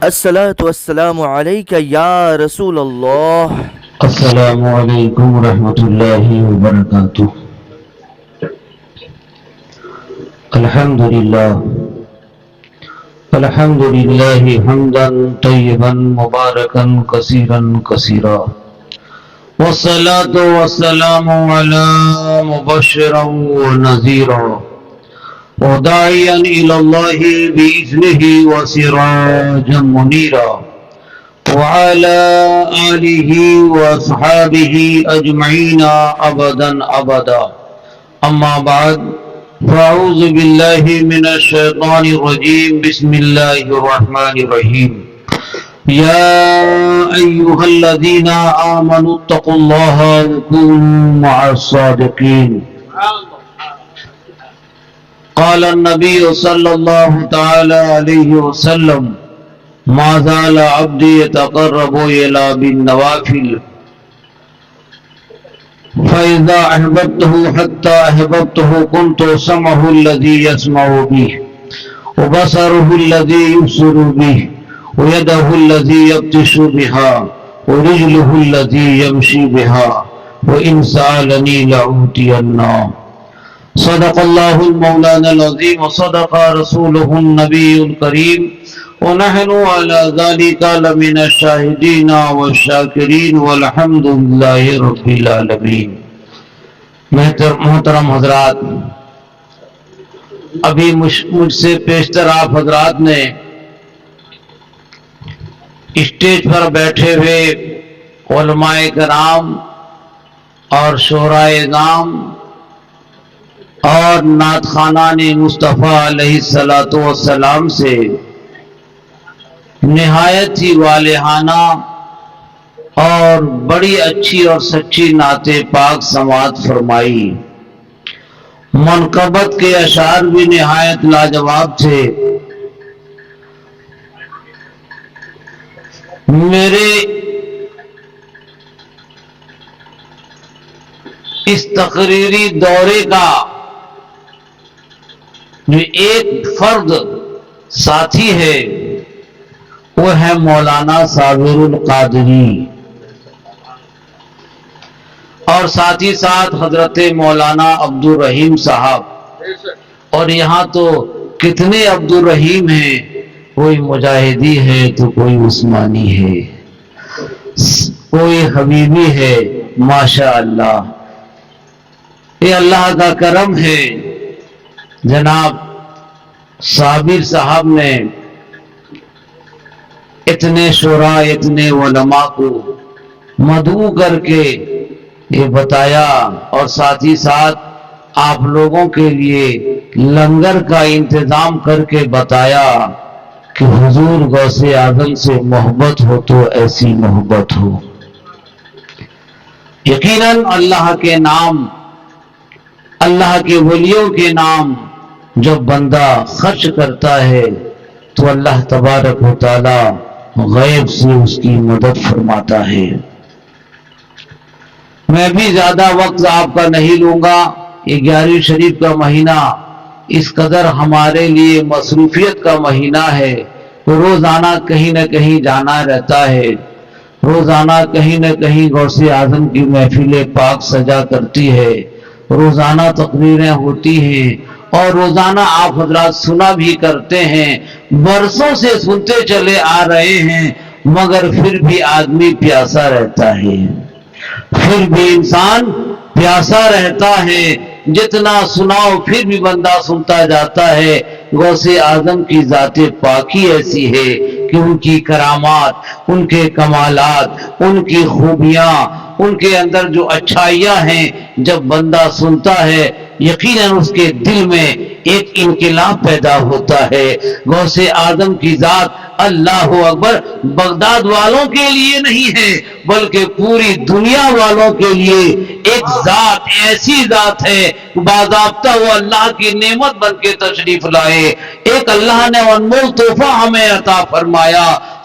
الصلاة والسلام عليك يا رسول الله. السلام علیکم ورحمۃ اللہ وبرکاتہ۔ الحمد للہ حمدا طیبا مبارکا کثیرا کثیرا، والصلاة والسلام علی مبشرا ونذیرا وداعیا الی اللہ بإذنہ وسراجا منیرا وعلى آله وأصحابه أجمعين أبدا أبدا، أما بعد، فأعوذ بالله من الشيطان الرجيم، بسم الله الرحمن الرحيم، يا أيها الذين آمنوا اتقوا الله وكونوا مع الصادقين. قال النبي صلى الله تعالى عليه وسلم: ما زال عبدي يتقرب إلى بالنوافل فإذا أحببته حتى أحببته كنت سمعه الذي يسمع به وبصره الذي يبصر به ويده الذي يبطش بها ورجله الذي يمشي بها وإن سألني لأعطينه. صدق الله المولانا العظيم وصدق رسوله النبي الكريم، ونحن على ذلك لمن الشاهدين والشاكرين والحمد لله رب العالمين. محترم حضرات، ابھی مجھ سے پیشتر آپ حضرات نے اسٹیج پر بیٹھے ہوئے علماء کرام اور شعراء اعظام اور نعت خوانان مصطفیٰ علیہ السلام سے نہایت ہی والہانہ اور بڑی اچھی اور سچی نعت پاک سماعت فرمائی۔ منقبت کے اشعار بھی نہایت لاجواب تھے۔ میرے اس تقریری دورے کا جو ایک فرد ساتھی ہے وہ ہے مولانا صابر القادری، اور ساتھ ہی ساتھ حضرت مولانا عبد الرحیم صاحب، اور یہاں تو کتنے عبد الرحیم ہیں، کوئی مجاہدی ہے تو کوئی عثمانی ہے، کوئی حبیبی ہے، ماشاء اللہ، یہ اللہ کا کرم ہے۔ جناب صابر صاحب نے اتنے شعراء اتنے علماء کو مدعو کر کے یہ بتایا، اور ساتھ ہی ساتھ آپ لوگوں کے لیے لنگر کا انتظام کر کے بتایا کہ حضور غوث اعظم سے محبت ہو تو ایسی محبت ہو۔ یقیناً اللہ کے نام، اللہ کے ولیوں کے نام جب بندہ خرچ کرتا ہے تو اللہ تبارک و تعالی غیب سے اس کی مدد فرماتا ہے۔ میں بھی زیادہ وقت آپ کا نہیں لوں گا۔ یہ 11ویں شریف کا مہینہ اس قدر ہمارے لیے مصروفیت کا مہینہ ہے، روزانہ کہیں نہ کہیں جانا رہتا ہے، روزانہ کہیں نہ کہیں غوث اعظم کی محفل پاک سجا کرتی ہے، روزانہ تقریریں ہوتی ہیں، اور روزانہ آپ حضرات سنا بھی کرتے ہیں، برسوں سے سنتے چلے آ رہے ہیں، مگر پھر بھی آدمی پیاسا رہتا ہے، پھر بھی انسان پیاسا رہتا ہے، جتنا سناؤ پھر بھی بندہ سنتا جاتا ہے۔ غوث اعظم کی ذات پاکی ایسی ہے کہ ان کی کرامات، ان کے کمالات، ان کی خوبیاں، ان کے اندر جو اچھائیاں ہیں، جب بندہ سنتا ہے یقیناً اس کے دل میں ایک انقلاب پیدا ہوتا ہے۔ غوث اعظم کی ذات اللہ اکبر بغداد والوں کے لیے نہیں ہے، بلکہ پوری دنیا والوں کے لیے ایک ذات، ایسی ذات ہے باضابطہ وہ اللہ کی نعمت بن کے تشریف لائے۔ ایک اللہ نے انمول تحفہ ہمیں عطا فرمایا،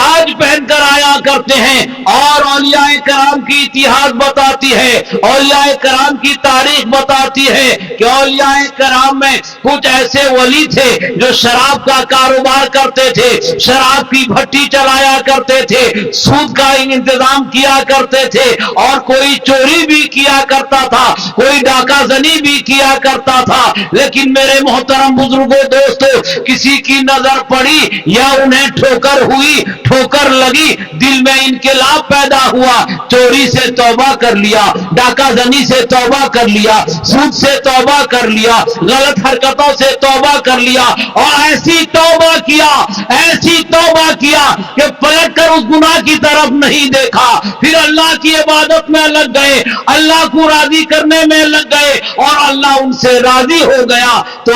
تاج پہن کر آیا کرتے ہیں، اور اولیاء کرام کی اتحاد بتاتی ہے، اولیاء کرام کی تاریخ بتاتی ہے کہ اولیاء کرام میں کچھ ایسے ولی تھے جو شراب کا کاروبار کرتے تھے، شراب کی بھٹی چلایا کرتے تھے، سود کا انتظام کیا کرتے تھے، اور کوئی چوری بھی کیا کرتا تھا، کوئی ڈاکہ زنی بھی کیا کرتا تھا۔ لیکن میرے محترم بزرگوں دوستو، کسی کی نظر پڑی یا انہیں ٹھوکر ہوئی، ٹھوکر لگی، دل میں انقلاب پیدا ہوا، چوری سے توبہ کر لیا، ڈاکہ زنی سے توبہ کر لیا، سود سے توبہ کر لیا، غلط حرکتوں سے توبہ کر لیا، اور ایسی توبہ کیا کہ پلٹ کر اس گناہ کی طرف نہیں دیکھا، پھر اللہ کی عبادت میں لگ گئے، اللہ کو راضی کرنے میں لگ گئے، اور اللہ ان سے راضی ہو گیا تو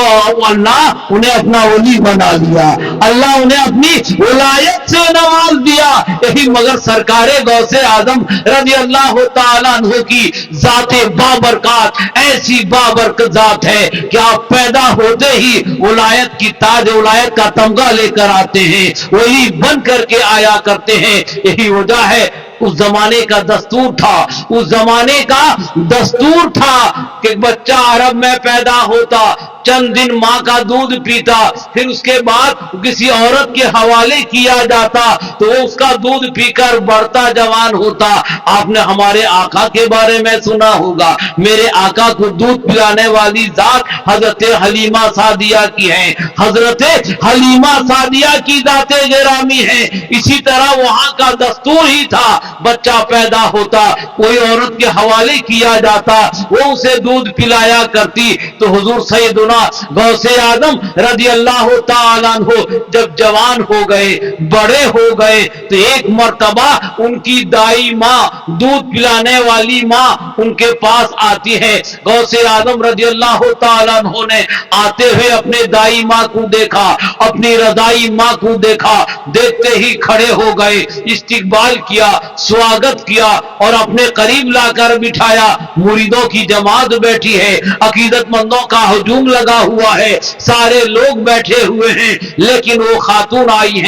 اللہ انہیں اپنا ولی بنا لیا، اللہ انہیں اپنی ولایت سے نواز دیا۔ یہی مگر سرکار غوث اعظم رضی اللہ تعالیٰ عنہ کی ذات بابرکات ایسی بابرکت ذات ہے کہ آپ پیدا ہوتے ہی ولایت کی تاج، ولایت کا تمغہ لے کر آتے ہیں، وہی بن کر کے آیا کرتے ہیں۔ یہی وجہ ہے اس زمانے کا دستور تھا، اس زمانے کا دستور تھا کہ بچہ عرب میں پیدا ہوتا، چند دن ماں کا دودھ پیتا، پھر اس کے بعد کسی عورت کے حوالے کیا جاتا تو وہ اس کا دودھ پی کر بڑھتا جوان ہوتا۔ آپ نے ہمارے آقا کے بارے میں سنا ہوگا، میرے آقا کو دودھ پلانے والی ذات حضرت حلیمہ سعدیہ کی ہے، حضرت حلیمہ سعدیہ کی ذات گرامی ہے۔ اسی طرح وہاں کا دستور ہی تھا، بچہ پیدا ہوتا کوئی عورت کے حوالے کیا جاتا، وہ اسے دودھ پلایا کرتی۔ تو حضور سیدنا غوث اعظم رضی اللہ تعالیٰ عنہ جب جوان ہو گئے، بڑے ہو گئے، تو ایک مرتبہ ان کی دائی ماں، دودھ پلانے والی ماں ان کے پاس آتی ہے۔ غوث اعظم رضی اللہ تعالیٰ عنہ نے آتے ہوئے اپنے دائی ماں کو دیکھا، اپنی رضائی ماں کو دیکھا، دیکھتے ہی کھڑے ہو گئے، استقبال کیا، سواگت کیا، اور اپنے قریب لا کر بٹھایا۔ مریدوں کی جماعت بیٹھی ہے، عقیدت مندوں کا ہجوم لگا ہوا ہے، سارے لوگ بیٹھے ہوئے ہیں، لیکن وہ خاتون آئی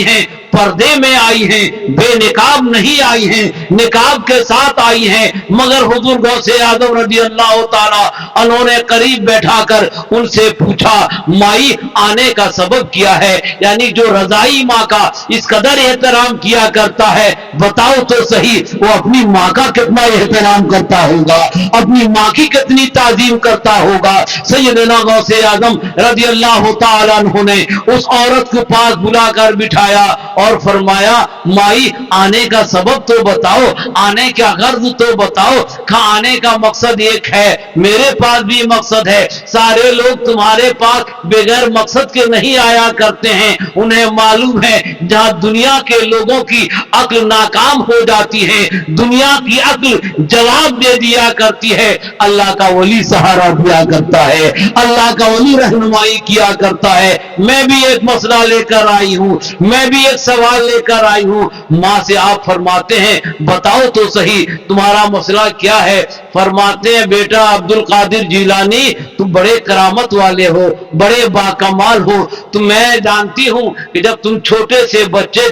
ہیں، پردے میں آئی ہیں، بے نقاب نہیں آئی ہیں، نقاب کے ساتھ آئی ہیں۔ مگر حضور غوث اعظم رضی اللہ تعالی عنہ نے قریب بیٹھا کر ان سے پوچھا، مائی آنے کا سبب کیا ہے؟ یعنی جو رضائی ماں کا اس قدر احترام کیا کرتا ہے، بتاؤ تو صحیح وہ اپنی ماں کا کتنا احترام کرتا ہوگا، اپنی ماں کی کتنی تعظیم کرتا ہوگا۔ سیدنا غوث اعظم رضی اللہ تعالیٰ عنہ نے اس عورت کو پاس بلا کر بٹھایا اور فرمایا، مائی آنے کا سبب تو بتاؤ، آنے کا غرض تو بتاؤ۔ آنے کا مقصد ایک ہے، میرے پاس بھی مقصد ہے، سارے لوگ تمہارے پاس بغیر مقصد کے نہیں آیا کرتے ہیں۔ انہیں معلوم ہے جہاں دنیا کے لوگوں کی عقل ناکام ہو جاتی ہے، دنیا کی عقل جواب دے دیا کرتی ہے، اللہ کا ولی سہارا دیا کرتا ہے، اللہ کا ولی رہنمائی کیا کرتا ہے۔ میں بھی ایک مسئلہ لے کر آئی ہوں، میں بھی ایک سوال لے کر آئی ہوں۔ ماں سے آپ فرماتے ہیں، بتاؤ تو صحیح تمہارا مسئلہ کیا ہے؟ فرماتے ہیں، بیٹا عبد القادر جیلانی تم بڑے کرامت والے ہو، بڑے باکمال ہو۔ تو میں جانتی ہوں کہ جب تم چھوٹے سے بچے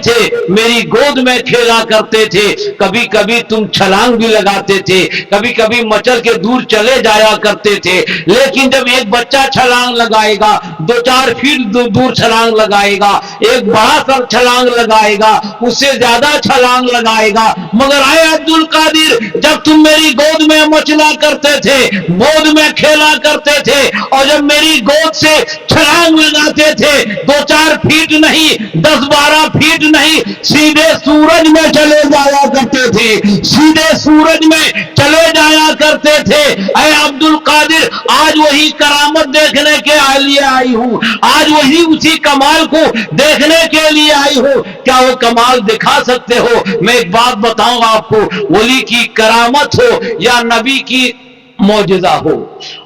تھے میری گود میں کھیلا کرتے تھے، کبھی کبھی تم چھلانگ بھی لگاتے تھے، کبھی کبھی مچل کے دور چلے جایا کرتے تھے، لیکن جب ایک بچہ چھلانگ لگائے گا، 2-4 فیٹ دور چھلانگ لگائے گا، ایک بڑا سر چھلانگ لگائے گا، اس سے زیادہ چھلانگ لگائے گا۔ مگر اے عبد القادر، جب تم میری گود میں مچلا کرتے تھے، گود میں کھیلا کرتے تھے، اور جب میری گود سے چھلانگ لگاتے تھے، 2-4 فیٹ نہیں، 10-12 فیٹ نہیں، سیدھے سورج میں چلے جایا کرتے تھے، سیدھے سورج میں چلے جایا کرتے تھے۔ اے عبد القادر، آج وہی کرامت دیکھنے کے لیے آئی ہوں، آج وہی اسی کمال کو دیکھنے کے لیے آئی ہوں، کیا وہ کمال دکھا سکتے ہو؟ میں ایک بات بتاؤں آپ کو، ولی کی کرامت ہو یا نبی کی معجزہ ہو،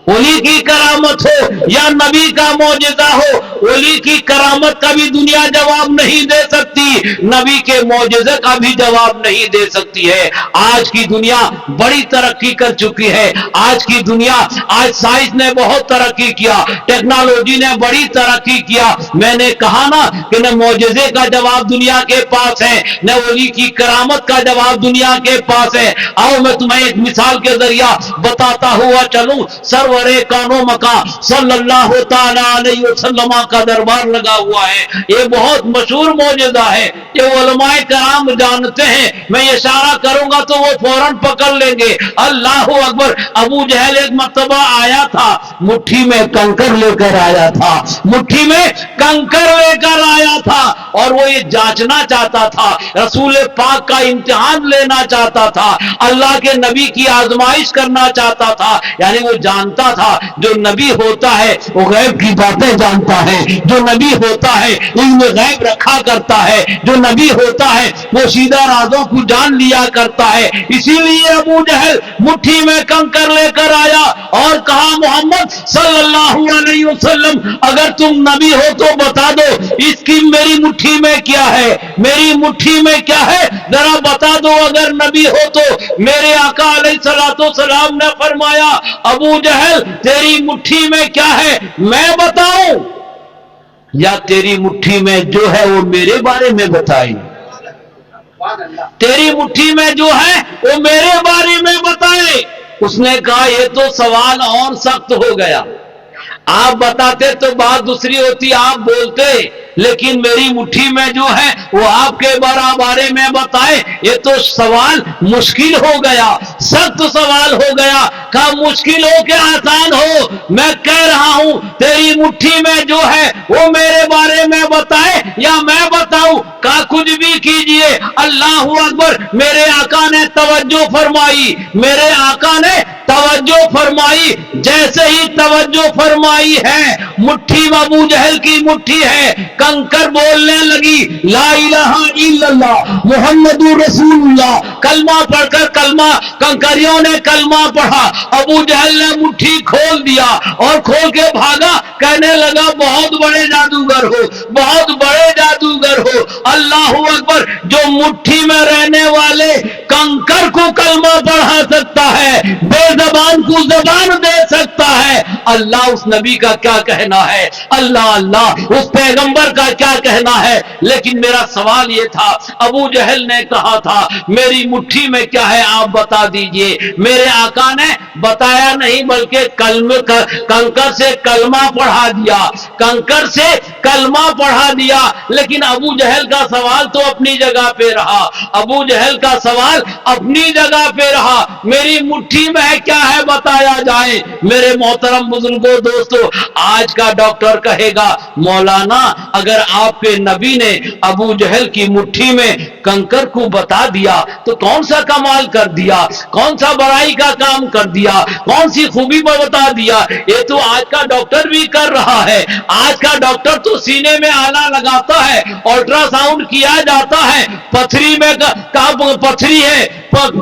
ولی کی کرامت ہو یا نبی کا معجزہ ہو، ولی کی کرامت کا بھی دنیا جواب نہیں دے سکتی, نبی کے معجزے کا بھی جواب نہیں دے سکتی ہے. آج کی دنیا بڑی ترقی کر چکی ہے. آج کی دنیا, آج سائنس نے بہت ترقی کیا, ٹیکنالوجی نے بڑی ترقی کیا. میں نے کہا نا کہ نہ معجزے کا جواب دنیا کے پاس ہے, نہ ولی کی کرامت کا جواب دنیا کے پاس ہے. آؤ میں تمہیں ایک مثال کے ذریعہ بتاتا ہوا چلوں. سرور کانو مکان صلی اللہ تعالی علیہ وسلم کا دربار لگا ہوا ہے. یہ بہت مشہور معجزہ ہے, یہ علماء کرام جانتے ہیں. میں اشارہ کروں گا تو وہ فوراً پکڑ لیں گے. اللہ اکبر. ابو جہل ایک مرتبہ آیا تھا, مٹھی میں کنکر لے کر آیا تھا, مٹھی میں کنکر لے کر آیا تھا, اور وہ یہ جانچنا چاہتا تھا, رسول پاک کا امتحان لینا چاہتا تھا, اللہ کے نبی کی آزمائش کرنا چاہتا تھا. یعنی وہ جانتا تھا جو نبی ہوتا ہے وہ غیب کی باتیں جانتا ہے, جو نبی ہوتا ہے علم غیب رکھا کرتا ہے, جو نبی ہوتا ہے وہ سیدھا رازوں کو جان لیا کرتا ہے. اسی لیے ابو جہل مٹھی میں کنکر لے کر آیا اور کہا, محمد صلی اللہ علیہ وسلم اگر تم نبی ہو تو بتا دو اس کی میری مٹھی میں کیا ہے, میری مٹھی میں کیا ہے, ذرا بتا دو اگر نبی ہو تو. میرے آقا علیہ الصلوۃ والسلام نے فرمایا, ابو جہل تیری مٹھی میں کیا ہے میں بتاؤں, یا تیری مٹھی میں جو ہے وہ میرے بارے میں بتائی, تیری مٹھی میں جو ہے وہ میرے بارے میں بتائے. اس نے کہا یہ تو سوال اور سخت ہو گیا, آپ بتاتے تو بات دوسری ہوتی, آپ بولتے, لیکن میری مٹھی میں جو ہے وہ آپ کے بارے میں بتائے, یہ تو سوال مشکل ہو گیا, سخت سوال ہو گیا. کہا مشکل ہو کہ آسان ہو, میں کہہ رہا ہوں تیری مٹھی میں جو ہے وہ میرے بارے میں بتائے یا میں بتاؤں. کہا کچھ بھی کیجئے. اللہ اکبر. میرے آقا نے توجہ فرمائی, میرے آقا نے توجہ فرمائی. جیسے ہی توجہ فرمائی ہے, مٹھی ابو جہل کی مٹھی ہے, کنکر بولنے لگی لا الہ الا اللہ محمد رسول اللہ. کلمہ پڑھ کر کلمہ, کنکریوں نے کلمہ پڑھا. ابو جہل نے مٹھی کھول دیا اور کھول کے بھاگا, کہنے لگا بہت بڑے جادوگر ہو, بہت بڑے جادوگر ہو. اللہ اکبر. جو مٹھی میں رہنے والے کنکر کو کلمہ پڑھا سکتا ہے, بے زبان کو زبان دے سکتا ہے, اللہ اس نبی کا کیا کہنا ہے, اللہ اللہ اس پیغمبر کا کیا کہنا ہے. لیکن میرا سوال یہ تھا, ابو جہل نے کہا تھا میری مٹھی میں کیا ہے آپ بتا دیجئے. میرے آقا نے بتایا نہیں بلکہ کنکر سے کلمہ پڑھا دیا, کنکر سے کلمہ پڑھا دیا. لیکن ابو جہل کا سوال تو اپنی جگہ پہ رہا, ابو جہل کا سوال اپنی جگہ پہ رہا. میری مٹھی میں کیا ہے بتایا جائے. میرے محترم بزرگوں دوستو, آج کا ڈاکٹر کہے گا مولانا اگر آپ کے نبی نے ابو جہل کی مٹھی میں کنکر کو بتا دیا تو کون سا کمال کر دیا, کون سا بڑائی کا کام کر دیا, کون سی خوبی بتا دیا. یہ تو آج کا ڈاکٹر بھی کر رہا ہے. آج کا ڈاکٹر تو سینے میں آلہ لگاتا ہے, الٹرا ساؤنڈ کیا جاتا ہے, پتھری میں پتھری ہے,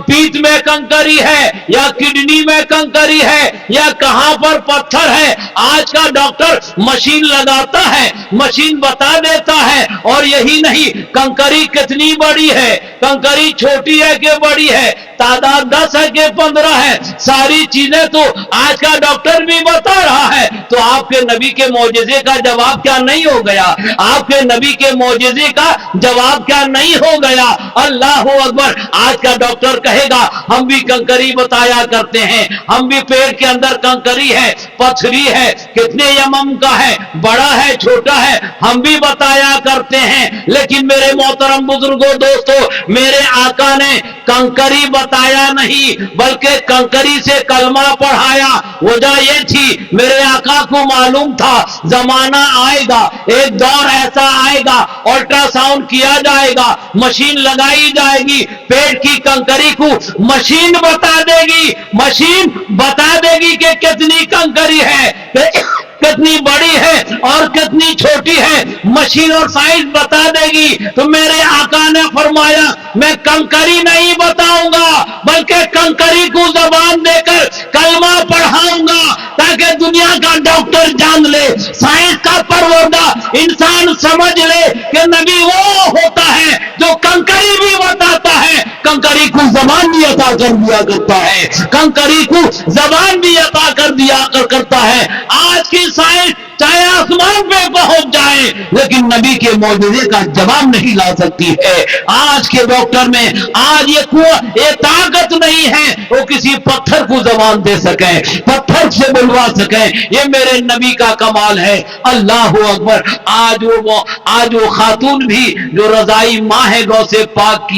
پیت میں کنکری ہے یا کڈنی میں کنکری ہے یا کہاں پر پتھر ہے, آج کا ڈاکٹر مشین لگاتا ہے, مشین بتا دیتا ہے. اور یہی نہیں, کنکری کتنی بڑی ہے, کنکری چھوٹی ہے کہ بڑی ہے, تعداد 10 ہے کہ 15 ہے, ساری چیزیں تو آج کا ڈاکٹر بھی بتا رہا ہے. تو آپ کے نبی کے معجزے کا جواب کیا نہیں ہو گیا, آپ کے نبی کے معجزے کا جواب کیا نہیں ہو گیا. اللہ اکبر. آج کا ڈاکٹر کہے گا ہم بھی کنکری بتایا کرتے ہیں, ہم بھی پیٹ کے اندر کنکری ہے, پتھری ہے, کتنے mm کا ہے, بڑا ہے چھوٹا ہے, ہم بھی بتایا کرتے ہیں. لیکن میرے محترم بزرگوں دوستو, میرے آقا نے کنکری بتایا نہیں بلکہ کنکری سے کلمہ پڑھایا. وجہ یہ تھی میرے آقا کو معلوم تھا زمانہ آئے گا, ایک دور ایسا آئے گا, الٹرا ساؤنڈ کیا جائے گا, مشین لگائی جائے گی, پیٹ کی کنکری کو مشین بتا دے گی, مشین بتا دے گی کہ کتنی کنکری ہے, کتنی بڑی ہے اور کتنی چھوٹی ہے, مشین اور سائنس بتا دے گی. تو میرے آقا نے فرمایا میں کنکری نہیں بتاؤں گا بلکہ کنکری کو زبان دے کر کلمہ پڑھاؤں گا. تاکہ دنیا کا ڈاکٹر جان لے, سائنس کا پروردہ انسان سمجھ لے کہ نبی وہ ہوتا ہے جو کنکری بھی بتاتا ہے, کنکری کو زبان بھی عطا کر دیا کرتا ہے, کنکری کو زبان بھی عطا کر دیا کرتا ہے. آج کی سائنس چاہے آسمان پہ پہنچ جائے لیکن نبی کے معجزے کا جواب نہیں لا سکتی ہے. آج کے ڈاکٹر میں آج یہ طاقت نہیں ہے وہ کسی پتھر کو زبان دے سکیں, پتھر سے بلوا سکیں. یہ میرے نبی کا کمال ہے. اللہ اکبر. آج وہ خاتون بھی جو رضائی ماں ہے غوث پاک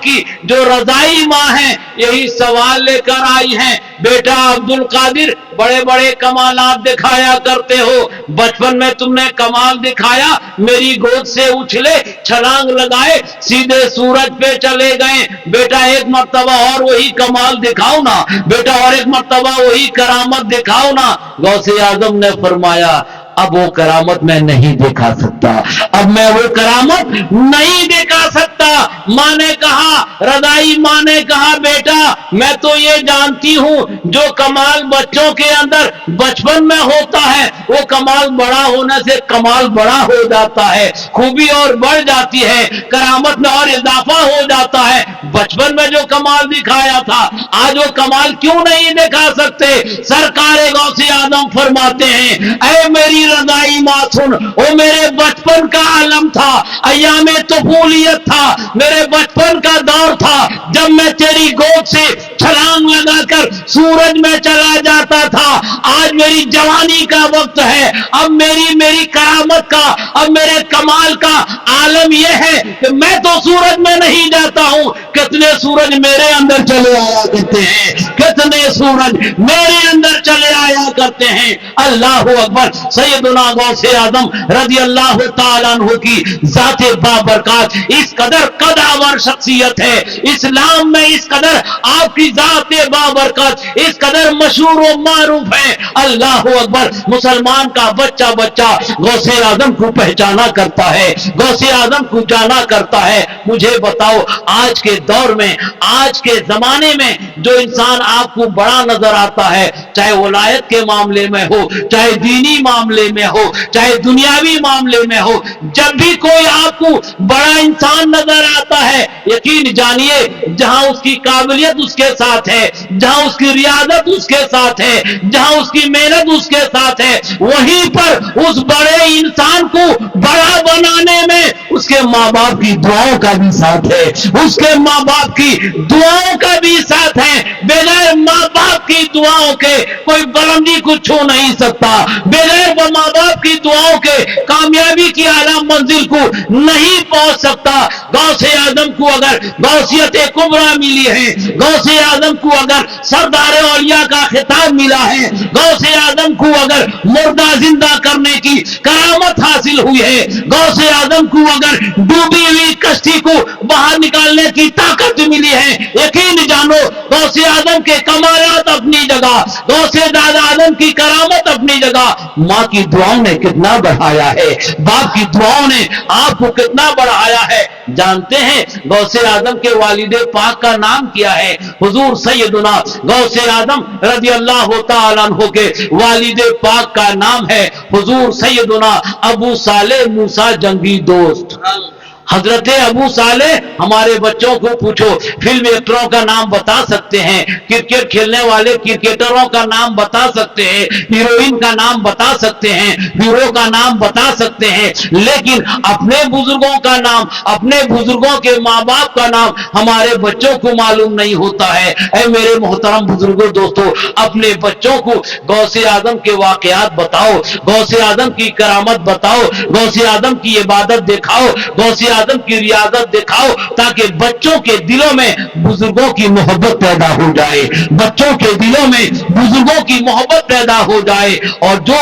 کی جو رضائی ماں ہے, یہی سوال لے کر آئی ہیں, بیٹا عبد القادر بڑے بڑے کمالات دکھایا کرتے ہو, بچپن میں تم نے کمال دکھایا, میری گود سے اچھلے, چھلانگ لگائے, سیدھے سورج پہ چلے گئے. بیٹا ایک مرتبہ اور وہی کمال دکھاؤ نا, بیٹا اور ایک مرتبہ وہی کرامت دکھاؤ نا. غوث اعظم نے فرمایا اب وہ کرامت میں نہیں دکھا سکتا, اب میں وہ کرامت نہیں دکھا سکتا. ماں نے کہا, رضائی ماں نے کہا, بیٹا میں تو یہ جانتی ہوں جو کمال بچوں کے اندر بچپن میں ہوتا ہے وہ کمال بڑا ہونے سے کمال بڑا ہو جاتا ہے, خوبی اور بڑھ جاتی ہے, کرامت میں اور اضافہ ہو جاتا ہے. بچپن میں جو کمال دکھایا تھا آج وہ کمال کیوں نہیں دکھا سکتے؟ سرکار غوث اعظم فرماتے ہیں اے میری رضائی ماں سن, وہ میرے بچپن کا عالم تھا, ایام طفولیت تھا, میرے بچپن کا دور تھا جب میں تیری گود سے چھلانگ لگا کر سورج میں چلا جاتا تھا. آج میری جوانی کا وقت ہے, اب میری کرامت کا, اب میرے کمال کا عالم یہ ہے کہ میں تو سورج میں نہیں جاتا ہوں, کتنے سورج میرے اندر چلے آیا کرتے ہیں, کتنے سورج میرے اندر چلے آیا کرتے ہیں. اللہ اکبر. سیدنا غوث اعظم رضی اللہ تعالیٰ عنہ کی ذات بابرکات اس قدر قداور شخصیت ہے, اسلام میں اس قدر آپ کی ذات بابرکات اس قدر مشہور و معروف ہے. اللہ اکبر. مسلمان کا بچہ غوث اعظم کو پہچانا کرتا ہے, غوث اعظم کو جانا کرتا ہے. مجھے بتاؤ آج کے دور میں, آج کے زمانے میں جو انسان آپ کو بڑا نظر آتا ہے, چاہے ولایت کے معاملے میں ہو, چاہے دینی معاملے میں ہو, چاہے دنیاوی معاملے میں ہو, جب بھی کوئی آپ کو بڑا انسان نظر آتا ہے یقین جانیے جہاں اس کی قابلیت اس کے ساتھ ہے, جہاں اس کی ریاضت اس کے ساتھ ہے, جہاں اس کی محنت اس کے ساتھ ہے, وہیں پر اس بڑے انسان کو بڑا بنانے میں اس کے ماں باپ کی دعاؤں کا بھی ساتھ ہے, اس کے ماں باپ کی دعاؤں کا بھی ساتھ ہے. بغیر ماں باپ کی دعاؤں کے کوئی بلندی کو چھو نہیں سکتا, بغیر ماں باپ کی دعاؤں کے کامیابی کی اعلیٰ منزل کو نہیں پہنچ سکتا. غوث اعظم کو اگر غوثیت کبریٰ ملی ہے, غوث اعظم کو اگر سردار اولیاء کا خطاب ملا ہے, غوث اعظم کو اگر مردہ زندہ کرنے کی کرامت حاصل ہوئی ہے, غوث اعظم کو اگر ڈوبی ہوئی کشتی کو باہر نکالنے کی طاقت ملی ہے, یقین جانو غوث اعظم کے کمالات اپنی جگہ, غوث اعظم کی کرامت اپنی جگہ. ماں کی دعاؤں نے کتنا بڑھایا ہے, باپ کی دعاؤں نے آپ کو کتنا بڑھایا ہے. جانتے ہیں غوث اعظم کے والد پاک کا نام کیا ہے؟ حضور سیدنا غوث اعظم رضی اللہ تعالیٰ عنہ کے والد پاک کا نام ہے حضور سیدنا ابو صالح موسیٰ جنگی دوست. حضرت ابو صالح. ہمارے بچوں کو پوچھو فلم ایکٹروں کا نام بتا سکتے ہیں, کرکٹ کھیلنے والے کرکٹروں کا نام بتا سکتے ہیں, ہیروئن کا نام بتا سکتے ہیں, ہیرو کا نام بتا سکتے ہیں, لیکن اپنے بزرگوں کا نام, اپنے بزرگوں کے ماں باپ کا نام ہمارے بچوں کو معلوم نہیں ہوتا ہے. اے میرے محترم بزرگوں دوستو, اپنے بچوں کو غوث اعظم کے واقعات بتاؤ, غوث اعظم کی کرامت بتاؤ, غوث اعظم کی عبادت دکھاؤ, غوث اعظم کی ریاضت دکھاؤ, تاکہ بچوں کے دلوں میں بزرگوں کی محبت پیدا ہو جائے, بچوں کے دلوں میں بزرگوں کی محبت پیدا ہو جائے. اور جو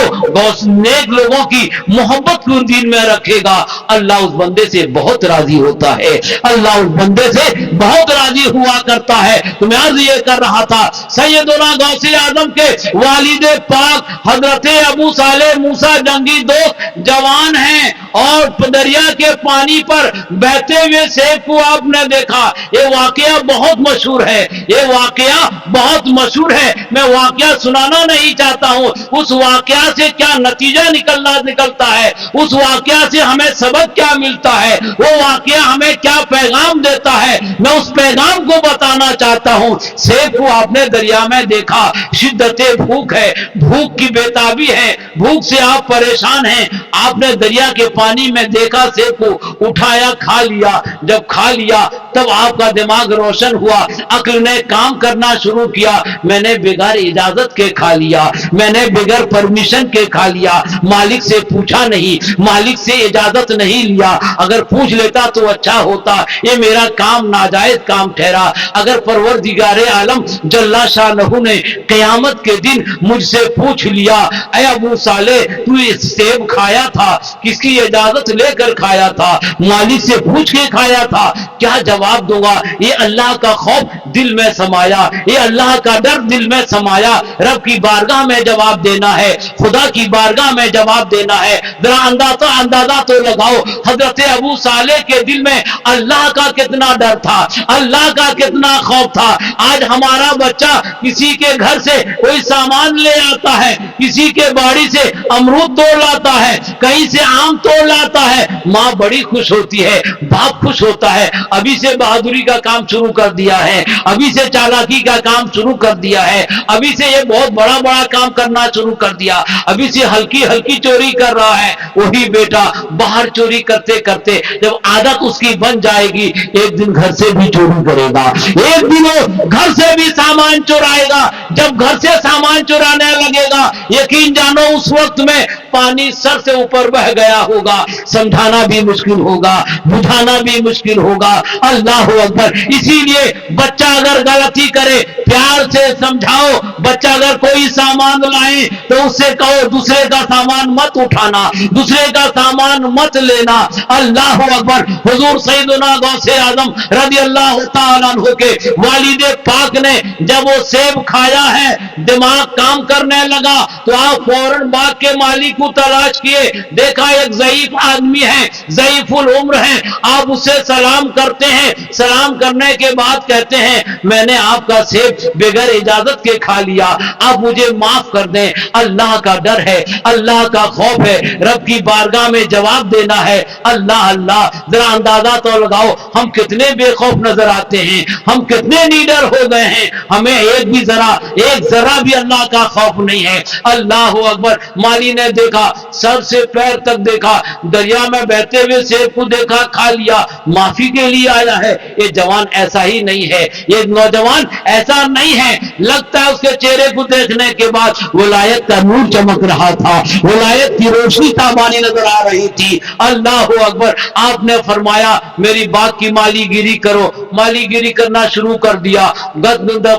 نیک لوگوں کی محبت کو دل میں رکھے گا اللہ اس بندے سے بہت راضی ہوتا ہے, اللہ اس بندے سے بہت راضی ہوا کرتا ہے. تو میں عرض یہ کر رہا تھا سیدنا غوث اعظم کے والد پاک حضرت ابو صالح موسیٰ جنگی دوست جوان ہیں اور دریا کے پانی پر بہتے ہوئے سیب کو آپ نے دیکھا. یہ واقعہ بہت مشہور ہے, یہ واقعہ بہت مشہور ہے. میں واقعہ سنانا نہیں چاہتا ہوں. اس واقعہ سے کیا نتیجہ نکلتا ہے, اس واقعہ سے ہمیں سبق کیا ملتا ہے, وہ واقعہ ہمیں کیا پیغام دیتا ہے, میں اس پیغام کو بتانا چاہتا ہوں. سیب کو آپ نے دریا میں دیکھا, شدت بھوک ہے, بھوک کی بےتابی ہے, بھوک سے آپ پریشان ہیں. آپ نے دریا کے پانی میں دیکھا سیب کو, اٹھایا, کھا لیا. جب کھا لیا تب آپ کا دماغ روشن ہوا, عقل نے کام کرنا شروع کیا. میں نے بغیر اجازت کے کھا لیا, میں نے بغیر پرمیشن کے کھا لیا, مالک سے پوچھا نہیں, مالک سے اجازت نہیں لیا. اگر پوچھ لیتا تو اچھا ہوتا, یہ میرا کام ناجائز کام ٹھہرا. اگر پروردگار عالم جل شانہ نے قیامت کے دن مجھ سے پوچھ لیا, اے ابو صالح تو یہ سیب کھایا تھا, کس کی اجازت لے کر کھایا تھا, مالک سے پوچھ کے کھایا تھا, کیا جواب دوں گا؟ یہ اللہ کا خوف دل میں سمایا, یہ اللہ کا ڈر دل میں سمایا. رب کی بارگاہ میں جواب دینا ہے, خدا کی بارگاہ میں جواب دینا ہے. ذرا اندازہ تو لگاؤ حضرت ابو صالح کے دل میں اللہ کا کتنا ڈر تھا, اللہ کا کتنا خوف تھا. آج ہمارا بچہ کسی کے گھر سے کوئی سامان لے آتا ہے, کسی کے باڑی سے امرود توڑ لاتا ہے, کہیں سے آم توڑ لاتا ہے, ماں بڑی خوش ہوتی ہے, باپ خوش ہوتا ہے. ابھی سے بہادری کا کام شروع کر دیا ہے, ابھی سے چالاکی کا کام شروع کر دیا ہے, ابھی سے یہ بہت بڑا کام کرنا شروع کر دیا, ابھی سے ہلکی چوری کر رہا ہے. وہی بیٹا باہر چوری کرتے کرتے جب عادت اس کی بن جائے گی, ایک دن گھر سے بھی چوری کرے گا, ایک دن گھر سے بھی سامان چورائے گا. جب گھر سے سامان چورانے لگے گا, یقین جانو اس وقت میں پانی سر سے اوپر بہ گیا ہوگا, سمجھانا بھی مشکل ہوگا, بجھانا بھی مشکل ہوگا. اللہ اکبر. اسی لیے بچہ اگر غلطی کرے پیار سے سمجھاؤ. بچہ اگر کوئی سامان لائے تو اس سے کہو دوسرے کا سامان مت اٹھانا, دوسرے کا سامان مت لینا. اللہ اکبر. حضور سیدنا غوث اعظم رضی اللہ تعالیٰ عنہ کے والد پاک نے جب وہ سیب کھایا ہے, دماغ کام کرنے لگا تو آپ فوراً باغ کے مالک کو تلاش کیے, دیکھا ایک ضعیف آدمی ہے, ضعیف العمر ہے. آپ اسے سلام کرتے ہیں, سلام کرنے کے بعد کہتے ہیں میں نے آپ کا سیب بغیر اجازت کے کھا لیا, آپ مجھے معاف کر دیں. اللہ کا ڈر ہے, اللہ کا خوف ہے, رب کی بارگاہ میں جواب دینا ہے. اللہ اللہ. ذرا اندازہ تو لگاؤ ہم کتنے بے خوف نظر آتے ہیں, ہم کتنے نیڈر ہو گئے ہیں, ہمیں ایک ذرا بھی اللہ کا خوف نہیں ہے. اللہ اکبر. مالی نے دیکھا, سر سے پیر تک دیکھا, دریا میں بہتے ہوئے سیب کو دیکھا, کھا لیا, معافی کے لیے آیا ہے. یہ جوان ایسا ہی نہیں ہے, یہ نوجوان ایسا نہیں ہے. لگتا ہے اس کے چہرے کو دیکھنے کے بعد ولایت کا نور چمک رہا تھا, ولایت کی روشنی تابانی نظر آ رہی تھی. اللہ اکبر. آپ نے فرمایا میری بات کی مالی گیری کرو. مالی گیری کرنا شروع کر دیا,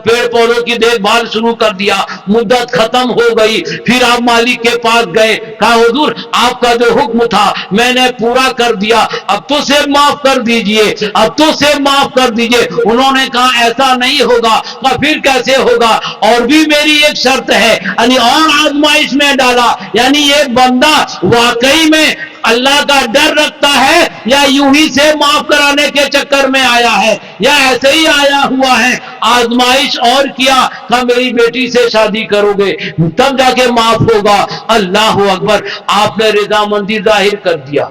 پیڑ پودوں کی دیکھ بھال شروع کر دیا. مدت ختم ہو گئی, پھر آپ مالک کے پاس گئے, کہا حضور آپ کا جو حکم تھا میں نے پورا کر دیا, اب تو سے معاف کر دیجئے, اب تو سے معاف کر دیجئے. انہوں نے کہا ایسا نہیں ہوگا. کہا پھر کیسے ہوگا؟ اور بھی میری ایک شرط ہے, یعنی اور آزمائش میں ڈالا. یعنی یہ بندہ واقعی میں اللہ کا ڈر رکھتا ہے یا یوں ہی سے معاف کرانے کے چکر میں آیا ہے, یا ایسے ہی آیا ہوا ہے. آزمائش اور کیا, کہا میری بیٹی سے شادی کرو گے تب جا کے معاف ہوگا. اللہ اکبر. آپ نے رضامندی ظاہر کر دیا,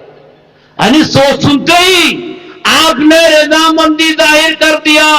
یعنی سوچ سنتے ہی آپ نے رضامندی ظاہر کر دیا.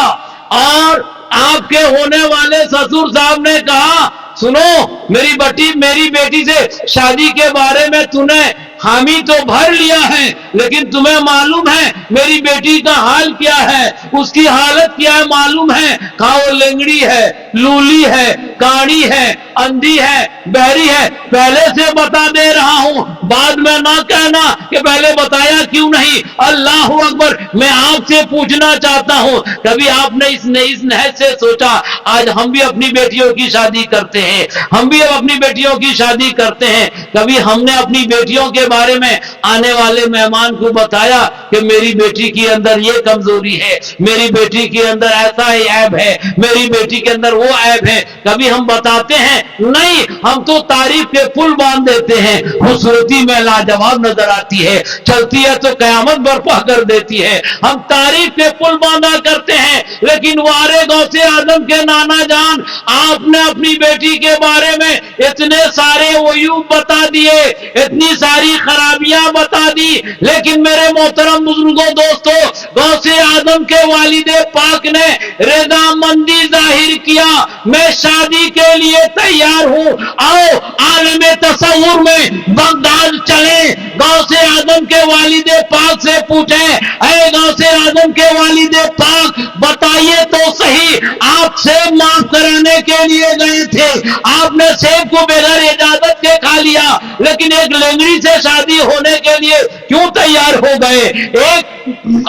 اور آپ کے ہونے والے سسر صاحب نے کہا سنو میری بیٹی سے شادی کے بارے میں تُونے حامی تو بھر لیا ہے, لیکن تمہیں معلوم ہے میری بیٹی کا حال کیا ہے, اس کی حالت کیا ہے معلوم ہے؟ کہا وہ لنگڑی ہے, لولی ہے, کاڑی ہے, اندھی ہے, بہری ہے. پہلے سے بتا دے رہا ہوں, بعد میں نہ کہنا کہ پہلے بتایا کیوں نہیں. اللہ اکبر. میں آپ سے پوچھنا چاہتا ہوں, کبھی آپ نے اس نہج سے سوچا آج ہم بھی اپنی بیٹیوں کی شادی کرتے ہیں, ہم بھی اب اپنی بیٹیوں کی شادی کرتے ہیں, کبھی ہم نے اپنی بیٹیوں کے بارے میں آنے والے مہمان کو بتایا کہ میری بیٹی کے اندر یہ کمزوری ہے, میری بیٹی کے اندر ایسا ہی عیب ہے, میری بیٹی کے اندر وہ عیب ہے. کبھی ہم بتاتے ہیں؟ نہیں, ہم تو تعریف کے پل باندھ دیتے ہیں. خوبصورتی میں لاجواب نظر آتی ہے, چلتی ہے تو قیامت برپا کر دیتی ہے. ہم تعریف کے پل باندھا کرتے ہیں, لیکن وارے غوث اعظم کے نانا جان, آپ نے اپنی بیٹی کے بارے میں اتنے سارے عیوب بتا دیے, اتنی ساری خرابیاں بتا دی, لیکن میرے محترم بزرگوں دوستو, غوث اعظم کے والد پاک نے رضامندی ظاہر کیا, میں شادی کے لیے تیار ہوں, آؤ عالم تصور میں بغداد چلیں, غوث اعظم کے والد پاک سے پوچھیں, اے غوث اعظم کے والد پاک بتائیے تو صحیح, آپ سیب معاف کرانے کے لیے گئے تھے, آپ نے سیب کو بغیر اجازت کے کھا لیا, لیکن ایک لنگڑی سے شادی ہونے کے لیے کیوں تیار ہو گئے؟ ایک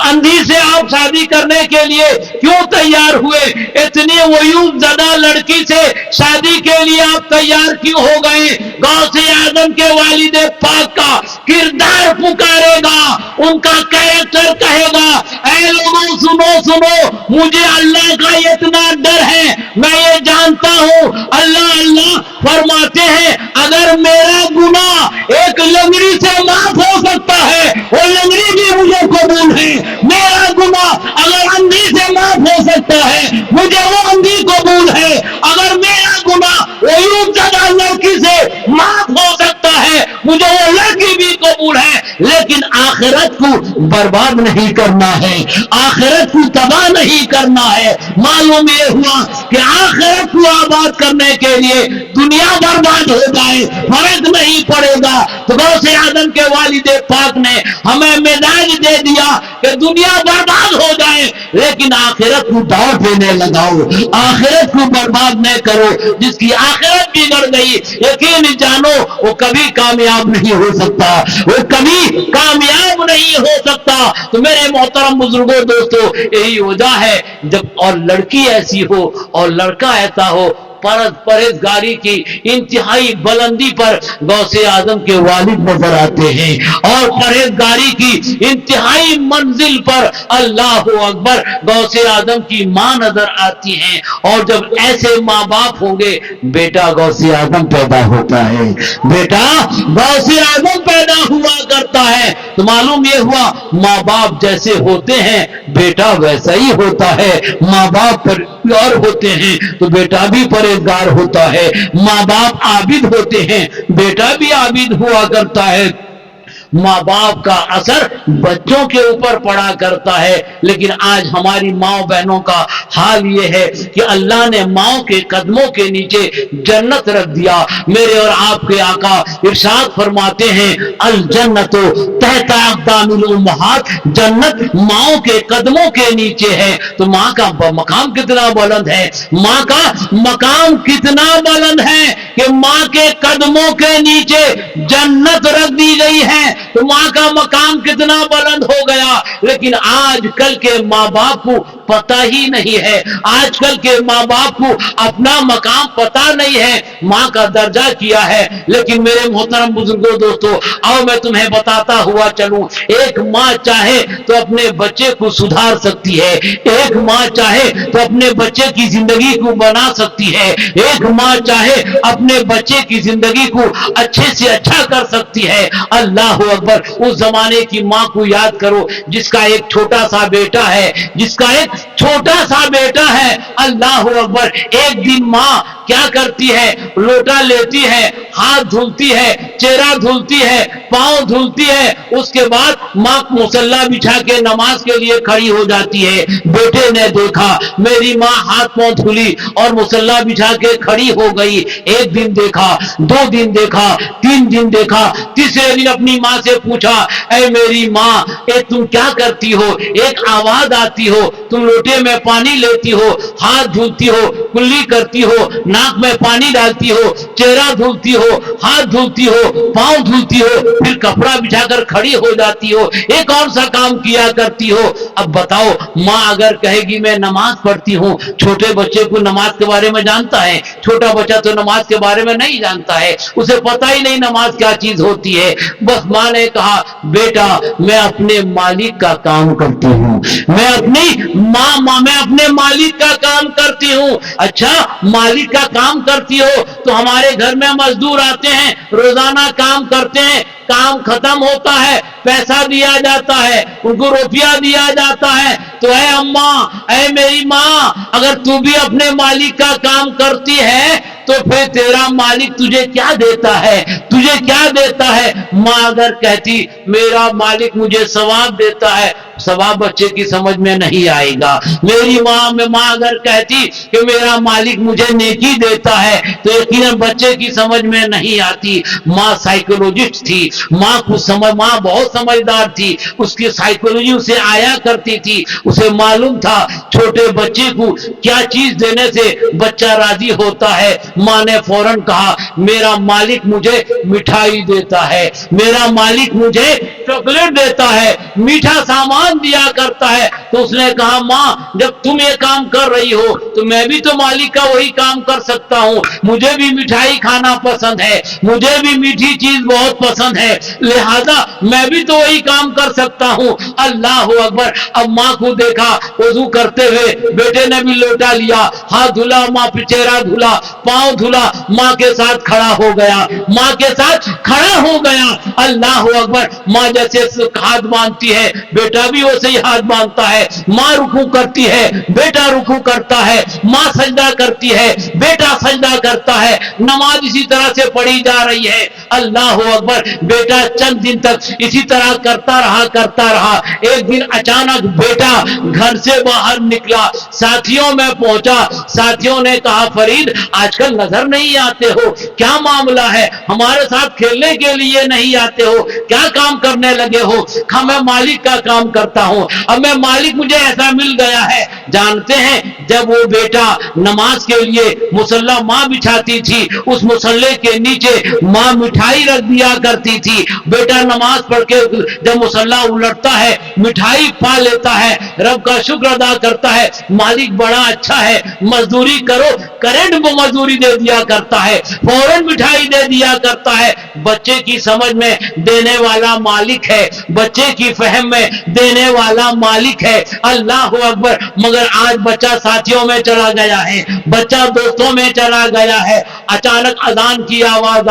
اندھی سے آپ شادی کرنے کے لیے کیوں تیار ہوئے؟ اتنی عیوب زدہ لڑکی سے شادی کے لیے آپ تیار کیوں ہو گئے؟ غوث اعظم کے والد پاک کا کردار پکارے گا, ان کا کیریکٹر کہے گا, اے لوگوں سنو سنو, مجھے اللہ کا اتنا ڈر ہے, میں یہ جانتا ہوں اللہ اللہ فرماتے ہیں اگر میرا گناہ ایک لنگڑی سے معاف ہو سکتا ہے, وہ لنگڑی بھی مجھے قبول ہے. میرا گناہ اگر اندھی سے معاف ہو سکتا ہے, مجھے وہ اندھی قبول ہے. اگر میرا گناہ عیوب زدہ لڑکی سے معاف ہو سکتا ہے, مجھے وہ لڑکی بھی قبول ہے. لیکن آخرت کو برباد نہیں کرنا ہے, آخرت کو تباہ نہیں کرنا ہے. معلوم یہ ہوا کہ آخرت کو آباد کرنے کے لیے دنیا برباد ہو جائے فرق نہیں پڑے گا. تو غوث اعظم کے والد پاک نے ہمیں مزاج دے دیا کہ دنیا برباد ہو جائے, لیکن آخرت کو داؤ دینے لگاؤ, آخرت کو برباد نہ کرو. جس کی آخرت بگڑ گئی, یقین جانو وہ کبھی کامیاب نہیں ہو سکتا, وہ کبھی کامیاب نہیں ہو سکتا. تو میرے محترم بزرگوں دوستو, یہی وجہ ہے جب اور لڑکی ایسی ہو اور لڑکا ایسا ہو, پرہیزگاری کی انتہائی بلندی پر غوث اعظم کے والد نظر آتے ہیں, اور پرہیزگاری کی انتہائی منزل پر اللہ اکبر غوث اعظم کی ماں نظر آتی ہیں. اور جب ایسے ماں باپ ہوں گے, بیٹا غوث اعظم پیدا ہوتا ہے, بیٹا غوث اعظم پیدا ہوا کرتا ہے. تو معلوم یہ ہوا ماں باپ جیسے ہوتے ہیں بیٹا ویسا ہی ہوتا ہے. ماں باپ پرہیزگار ہوتے ہیں تو بیٹا بھی پرہیزگار ہوتا ہے, ماں باپ عابد ہوتے ہیں بیٹا بھی عابد ہوا کرتا ہے. ماں باپ کا اثر بچوں کے اوپر پڑا کرتا ہے. لیکن آج ہماری ماں بہنوں کا حال یہ ہے کہ اللہ نے ماں کے قدموں کے نیچے جنت رکھ دیا. میرے اور آپ کے آقا ارشاد فرماتے ہیں الجنت تحت اقدام الامہات, جنت ماں کے قدموں کے نیچے ہے. تو ماں کا مقام کتنا بلند ہے, ماں کا مقام کتنا بلند ہے کہ ماں کے قدموں کے نیچے جنت رکھ دی گئی ہے. تو ماں کا مقام کتنا بلند ہو گیا. لیکن آج کل کے ماں باپ کو پتہ ہی نہیں ہے, آج کل کے ماں باپ کو اپنا مقام پتہ نہیں ہے, ماں کا درجہ کیا ہے. لیکن میرے محترم بزرگوں دوستو, آؤ میں تمہیں بتاتا ہوا چلوں, ایک ماں چاہے تو اپنے بچے کو سدھار سکتی ہے, ایک ماں چاہے تو اپنے بچے کی زندگی کو بنا سکتی ہے, ایک ماں چاہے اپنے بچے کی زندگی کو اچھے سے اچھا کر سکتی ہے. اللہ اکبر, اس زمانے کی ماں کو یاد کرو جس کا ایک چھوٹا سا بیٹا ہے, جس کا ایک چھوٹا سا بیٹا ہے. اللہ اکبر, ایک دن ماں کیا کرتی ہے, لوٹا لیتی ہے, ہاتھ دھلتی ہے, چہرہ دھلتی ہے, پاؤں دھلتی ہے, اس کے بعد ماں مصلی بچھا کے نماز کے لیے کھڑی ہو جاتی ہے. بیٹے نے دیکھا میری ماں ہاتھ پاؤں دھلی اور مصلی بچھا کے کھڑی ہو گئی. ایک دن دیکھا, دو دن دیکھا, تین دن دیکھا, تیسرے دن اپنی ماں سے پوچھا اے میری ماں, اے تم کیا کرتی ہو؟ ایک آواز آتی ہو, تم لوٹے میں پانی لیتی ہو, ہاتھ دھلتی ہو, کلی کرتی ہو, ناک میں پانی ڈالتی ہو, چہرہ دھلتی ہو, ہاتھ دھلتی ہو, پاؤں دھلتی ہو, پھر کپڑا بچھا کر کھڑی ہو جاتی ہو, یہ کون سا کام کیا کرتی ہو؟ اب بتاؤ ماں اگر کہے گی میں نماز پڑھتی ہوں, چھوٹے بچے کو نماز کے بارے میں جانتا ہے, چھوٹا بچہ تو نماز کے بارے میں نہیں جانتا ہے, اسے پتہ ہی نہیں نماز کیا چیز ہوتی ہے. بس ماں نے کہا بیٹا میں اپنے مالک کا کام کرتی ہوں, میں اپنے مالک کا کام کرتی ہوں. اچھا مالک کا کام کرتی ہو تو ہمارے گھر میں مزدور آتے ہیں, روزانہ کام کرتے ہیں, کام ختم ہوتا ہے, پیسہ دیا جاتا ہے, ان کو روپیہ دیا جاتا ہے. تو اے اماں, اے میری ماں, اگر تو بھی اپنے مالک کا کام کرتی ہے تو پھر تیرا مالک تجھے کیا دیتا ہے, تجھے کیا دیتا ہے؟ ماں اگر کہتی میرا مالک مجھے ثواب دیتا ہے, ثواب بچے کی سمجھ میں نہیں آئے گا. میری ماں اگر کہتی کہ میرا مالک مجھے نیکی دیتا ہے تو یقیناً بچے کی سمجھ میں نہیں آتی. ماں سائیکولوجسٹ تھی, ماں بہت سمجھدار تھی, اس کی سائیکولوجی اسے آیا کرتی تھی, اسے معلوم تھا چھوٹے بچے کو کیا چیز دینے سے بچہ راضی ہوتا ہے. ماں نے فوراً کہا میرا مالک مجھے مٹھائی دیتا ہے, میرا مالک مجھے چاکلیٹ دیتا ہے, میٹھا سامان دیا کرتا ہے. تو اس نے کہا ماں جب تم یہ کام کر رہی ہو تو میں بھی تو مالک کا وہی کام کر سکتا ہوں, مجھے بھی مٹھائی کھانا پسند ہے, مجھے بھی میٹھی چیز بہت پسند ہے, لہذا میں بھی تو وہی کام کر سکتا ہوں. اللہ اکبر. اب ماں کو دیکھا وضو کرتے ہوئے, بیٹے نے بھی لوٹا لیا, ہاتھ دھلا, ماں پہ چہرہ دھلا, پاؤں دھلا, ماں کے ساتھ کھڑا ہو گیا, ماں کے ساتھ کھڑا ہو گیا. اللہ اکبر. ماں جیسے ہاتھ باندھتی ہے بیٹا بھی ویسے ہی ہاتھ باندھتا ہے, ماں رکوع کرتی ہے بیٹا رکوع کرتا ہے, ماں سجدہ کرتی ہے بیٹا سجدہ کرتا ہے. نماز اسی طرح سے پڑھی جا رہی ہے. اللہ اکبر. بیٹا چند دن تک اسی طرح کرتا رہا. ایک دن اچانک بیٹا گھر سے باہر نکلا, ساتھیوں میں پہنچا, ساتھیوں نے کہا فرید آج کل نظر نہیں آتے ہو, کیا معاملہ ہے, ہمارے ساتھ کھیلنے کے لیے نہیں آتے ہو, کیا کام کرنے لگے ہو؟ ہاں میں مالک کا کام کرتا ہوں, اب میں مالک مجھے ایسا مل گیا ہے. جانتے ہیں جب وہ بیٹا نماز کے لیے مصلی ماں بچھاتی تھی, اس مصلی کے نیچے ماں مٹھائی رکھ دیا کرتی تھی. بیٹا نماز پڑھ کے جب مصلی الٹتا ہے مٹھائی پا لیتا ہے, رب کا شکر ادا کرتا ہے, مالک بڑا اچھا ہے, مزدوری کرو کرنٹ کو مزدوری دے دیا کرتا ہے, فوراً مٹھائی دے دیا کرتا ہے. بچے کی سمجھ میں دینے والا مالک ہے, بچے کی فہم میں دینے والا مالک ہے. اللہ اکبر. مگر آج بچہ ساتھیوں میں چلا گیا ہے, بچہ دوستوں میں چلا گیا ہے. اچانک اذان کی آواز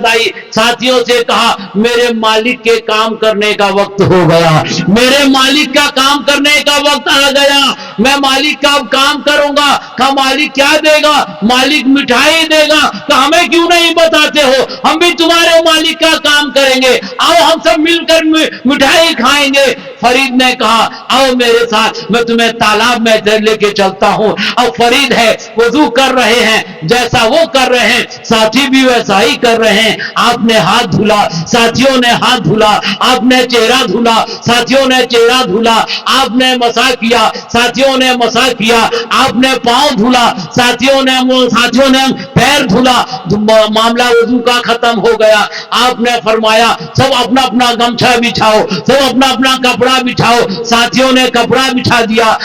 آئی, ساتھیوں سے کہا میرے مالک کے کام کرنے کا وقت ہو گیا, میرے مالک کا کام کرنے کا وقت آ گیا, میں مالک کا کام کروں گا. کہا مالک کیا دے گا؟ مالک مٹھائی دے گا. کہا ہمیں کیوں نہیں بتاتے ہو, ہم بھی تمہارے مالک کا کام کریں گے, آؤ ہم سب مل کر مٹھائی کھائیں گے. فرید نے کہا آؤ میرے ساتھ, میں تمہیں تالاب میں لے کے چلتا ہوں. اب فرید ہے وضو کر رہے ہیں, جیسا وہ کر رہے ہیں ساتھی بھی ویسا ہی کر رہے ہیں. آپ نے ہاتھ دھلا, ساتھیوں نے ہاتھ دھلا, آپ نے چہرہ دھلا, ساتھیوں نے چہرہ دھلا, آپ نے مسح کیا, ساتھیوں نے مسح کیا, آپ نے پاؤں دھلا, ساتھیوں نے پیر دھلا. معاملہ وضو کا ختم ہو گیا. آپ نے فرمایا سب اپنا اپنا گمچھا بچھاؤ, سب اپنا اپنا کپڑا بچھاؤ. ساتھیوں نے کپڑا بچھا دیا.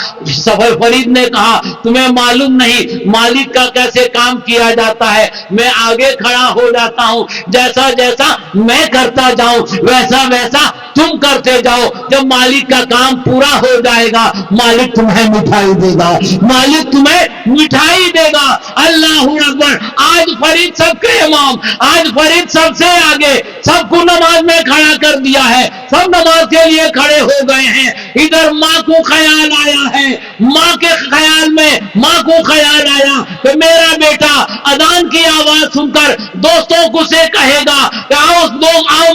فرید نے کہا تمہیں معلوم نہیں مالک کا کیسے کام کیا جاتا ہے, میں آگے کھڑا ہو جاتا ہوں, جیسا جیسا میں کرتا جاؤں ویسا ویسا تم کرتے جاؤ. جب مالک کا کام پورا ہو جائے گا مالک تمہیں مٹھائی دے گا, مالک تمہیں مٹھائی دے گا. اللہ اکبر. آج فرید سب کے امام, آج فرید سب سے آگے, سب کو نماز میں کھڑا کر دیا ہے, سب نماز کے لیے کھڑے ہو گئے ہیں. ادھر ماں کو خیال آیا ہے, ماں کے خیال میں ماں کو خیال آیا کہ میرا بیٹا اذان کی آواز سن کر دوستوں کو سے کہے گا کہ آؤ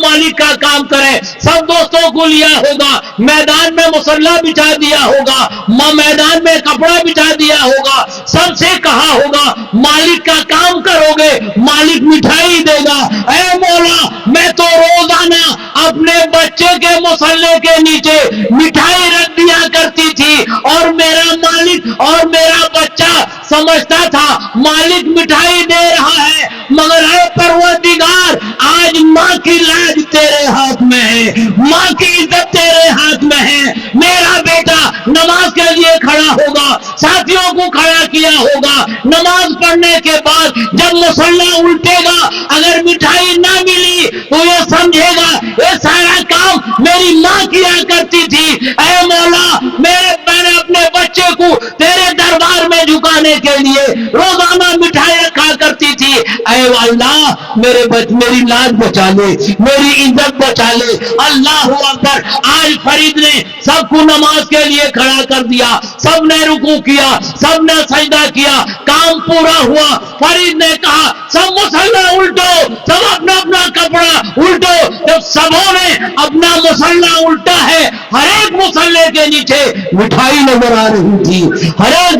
مالک کا کام کریں. سب دوستوں کو لیا ہوگا, میدان میں مصلی بچھا دیا ہوگا, میدان میں کپڑا بچھا دیا ہوگا, سب سے کہا ہوگا مالک کا کام کرو گے مالک مٹھائی دے گا. اے مولا میں تو روزانہ اپنے بچے کے مصلی کے نیچے مٹھائی رکھ دیا کرتی تھی اور میرا مالک اور میرا بچہ سمجھتا تھا مالک مٹھائی دے رہا ہے, مگر اے پروردگار آج ماں کی لاج تیرے ہاتھ میں ہے, ماں کی عزت تیرے ہاتھ میں ہے. ہیں میرا بیٹا نماز کے لیے کھڑا ہوگا، ساتھیوں کو کھڑا کیا ہوگا، نماز پڑھنے کے بعد جب مصلی الٹے گا اگر مٹھائی نہ ملی تو یہ سمجھے گا یہ سارا کام میری ماں کیا کرتی تھی، اے مولا میں نے اپنے بچے کو تیرے دربار میں جھکانے کے لیے روزانہ مٹھائیاں کھا کرتی تھی، اے اللہ میری لاج بچا لے، میری عزت بچا لے۔ اللہ اکبر۔ آج فرید نے سب کو نماز کے لیے کھڑا کر دیا، سب نے رکوع کیا، سب نے سجدہ کیا، کام پورا ہوا۔ فرید نے کہا سب مصلی الٹو، سب اپنا اپنا کپڑا الٹو۔ جب سبوں نے اپنا مصلی الٹا ہے، ہر ایک مصلی کے نیچے مٹھائی نظر آ رہی تھی، ہر ایک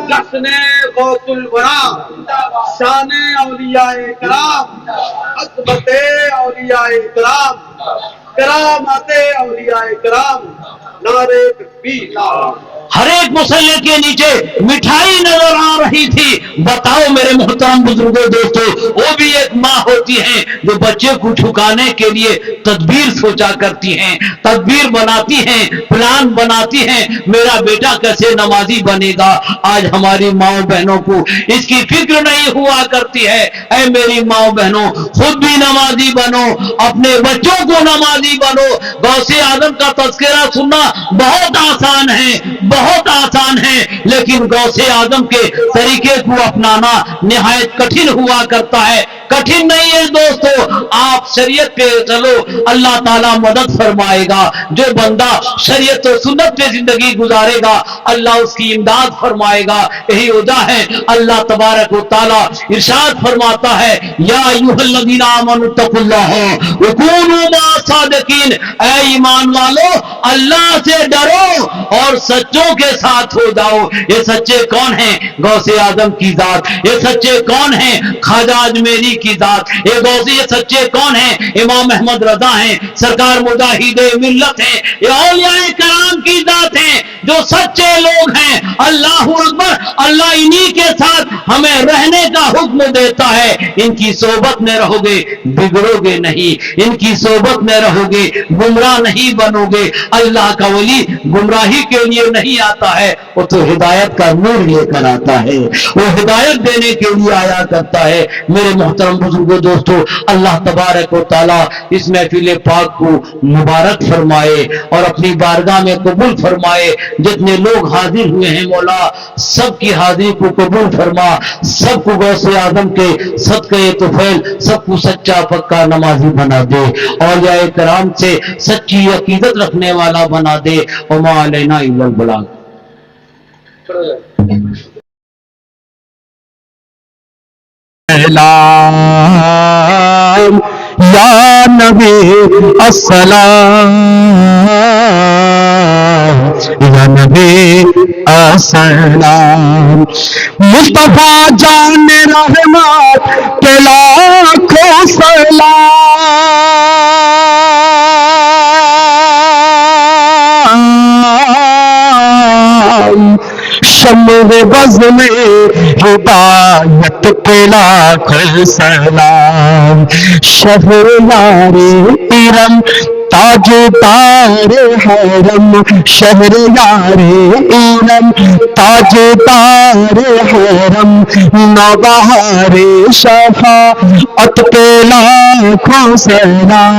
جشن غوث الورا، شان اولیاء کرام، عظمت اولیاء کرام، کرامات اولیاء کرام، نعرے تکبیر۔ ہر ایک مصلی کے نیچے مٹھائی نظر آ رہی تھی۔ بتاؤ میرے محترم بزرگوں دوستو، وہ بھی ایک ماں ہوتی ہیں جو بچے کو جھکانے کے لیے تدبیر سوچا کرتی ہیں، تدبیر بناتی ہیں، پلان بناتی ہیں، میرا بیٹا کیسے نمازی بنے گا۔ آج ہماری ماؤں بہنوں کو اس کی فکر نہیں ہوا کرتی ہے۔ اے میری ماؤں بہنوں، خود بھی نمازی بنو، اپنے بچوں کو نمازی بنو۔ غوث اعظم کا تذکرہ سننا بہت آسان ہے، بہت آسان ہے، لیکن غوث اعظم کے طریقے کو اپنانا نہایت کٹھن ہوا کرتا ہے۔ کٹھن نہیں ہے دوستو، آپ شریعت پہ چلو، اللہ تعالیٰ مدد فرمائے گا۔ جو بندہ شریعت و سنت پہ زندگی گزارے گا اللہ اس کی امداد فرمائے گا۔ یہی وجہ ہے اللہ تبارک و تعالیٰ ارشاد فرماتا ہے یا ایھا الذین آمنوا اتقوا اللہ وکونوا مع الصادقین، اے ایمان والو اللہ سے ڈرو اور سچوں کے ساتھ ہو جاؤ۔ یہ سچے کون ہیں؟ غوث اعظم کی ذات۔ یہ سچے کون ہیں؟ خواجہ اجمیری کی ذات۔ یہ سچے کون ہیں؟ امام احمد رضا ہیں، سرکار مجاہد ملت ہیں، یہ اولیاء کرام کی ذات ہیں جو سچے لوگ ہیں۔ اللہ اکبر۔ اللہ انہی کے ساتھ ہمیں رہنے کا حکم دیتا ہے۔ ان کی صحبت میں رہو گے بگڑو گے نہیں، ان کی صحبت میں رہو گے گمراہ نہیں بنو گے۔ اللہ کا ولی گمراہی کے لیے نہیں آتا ہے، وہ تو ہدایت کا نور لے کر آتا ہے، وہ ہدایت دینے کے لیے آیا کرتا ہے۔ میرے محترم بزرگوں دوستو، اللہ تبارک و تعالیٰ اس محفل پاک کو مبارک فرمائے اور اپنی بارگاہ میں قبول فرمائے۔ جتنے لوگ حاضر ہوئے ہیں مولا سب کی حاضری کو قبول فرما، سب کو غوث اعظم کے صدقے طفیل سب کو سچا پکا نمازی بنا دے، اولیاء کرام سے سچی عقیدت رکھنے والا بنا دے۔ وما علینا الا البلاغ۔ یا نبی السلام، یا نبی السلام، مصطفیٰ جان رحمت کے لاکھوں سلام، شمع بز میں ہدایت کے لاکھ سلام، شہریار ارم تاج دار حرم، شہریار ارم تاج دار حرم، نوبہار شفاعت کے لاکھوں سلام،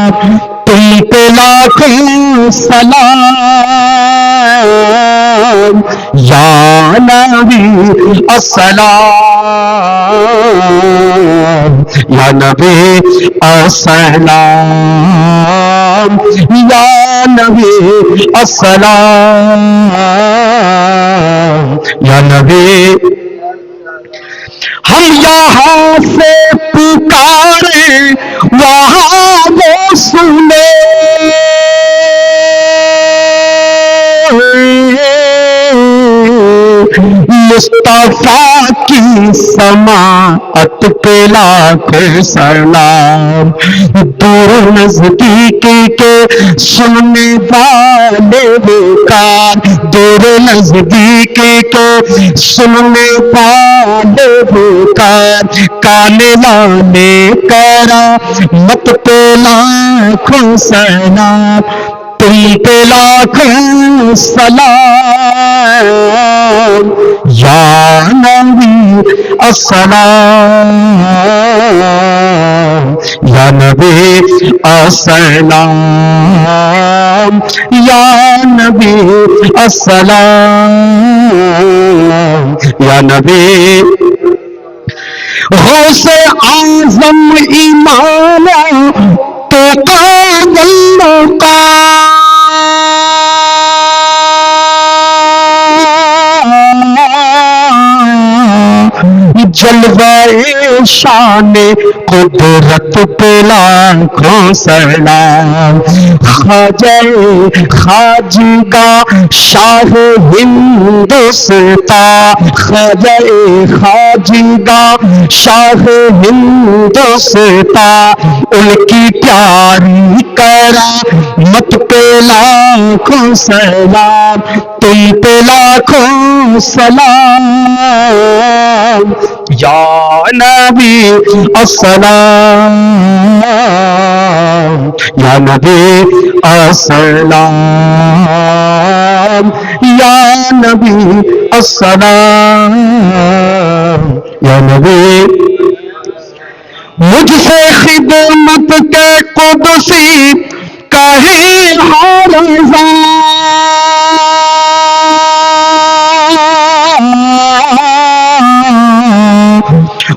تم پہ لاکھوں سلام، یا نبی السلام، یا نبی السلام، یا نبی السلام، یا نبی۔ ہم یہاں سے پکارے وہاں وہ سنے، مصطفیٰ کی سماعت پہ لاکھوں سلام، دور نزدیک کے سننے والے بیکار، دور نزدیک کے سننے والے بیکار، کانے لانے کرامت پہ لاکھوں سلام، تم پہ لاکھوں سلام، یا نبی السلام، یا نبی السلام، یا نبی السلام، یا نبی غوث اعظم ایمان تو قابل جلوہ شان قدرت پہ لاکھوں سلام، خواجہ خواجگاہ شاہ ہندوستان، خواجہ خواجگاہ شاہ ہندوستان، ان کی پیاری کرامت پہ لاکھوں سلام، تم پہ لاکھوں سلام، یا نبی السلام، یا نبی السلام، یا نبی السلام، یا نبی مجھ سے خدمت کے قدسی کہیں ہر